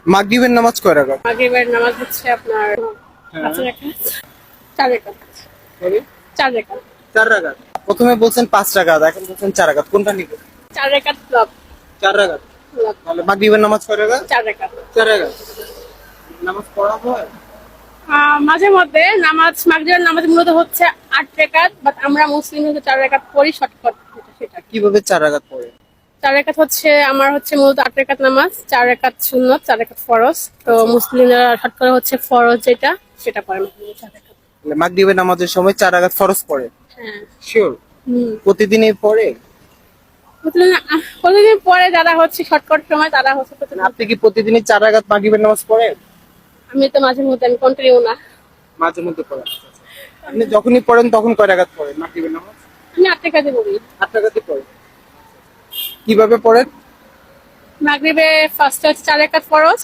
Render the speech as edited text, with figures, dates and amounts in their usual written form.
মাগরিবের নামাজ কয় রাকাত? মাগরিবের নামাজ হচ্ছে আপনার 5 রাকাত 4 রাকাত সরি 4 রাকাত 4 রাকাত। প্রথমে বলছেন 5 রাকাত, এখন বলছেন 4 রাকাত, কোনটা নিবেন? 4 রাকাত লব 4 রাকাত। লব তাহলে মাগরিবের নামাজ কয় রাকাত? 4 রাকাত 4 রাকাত। নামাজ পড়া হয়? মাঝে মধ্যে নামাজ মাগরিবের নামাজ মূলত হচ্ছে 8 রাকাত, বাট আমরা মুসলিম হচ্ছে 4 রাকাত পড়ি শর্টকাট সেটা। কিভাবে 4 রাকাত পড়ে? 4 রাকাত হচ্ছে আমার হচ্ছে মূলত 8 রাকাত নামাজ, 4 রাকাত সুন্নত, 4 রাকাত ফরজ। তো মুসলিমরা শর্টকাট হচ্ছে ফরজ যেটা সেটা পড়ে মাগরিবে 4 রাকাত। তাহলে মাগরিবের নামাজের সময় 4 রাকাত ফরজ পড়ে? হ্যাঁ। শিওর? হুম। প্রতিদিনই পড়ে? প্রতিদিন পরে যারা হচ্ছে শর্টকাট সময় তারা হচ্ছে প্রতিদিন। আপনি কি প্রতিদিনই 4 রাকাত মাগরিবের নামাজ পড়েন? আমি তো মাঝে মধ্যে আমি কন্টিনিউ না। মাঝে মধ্যে পড়েন। আপনি যখনই পড়েন তখন কয় রাকাত পড়েন মাগরিবের নামাজ? আমি 8 রাকাতই পড়ি। 8 রাকাতই পড়েন। কিভাবে পড়েন? মাগরিবে ফার্স্ট হচ্ছে 4 রাকাত ফরজ,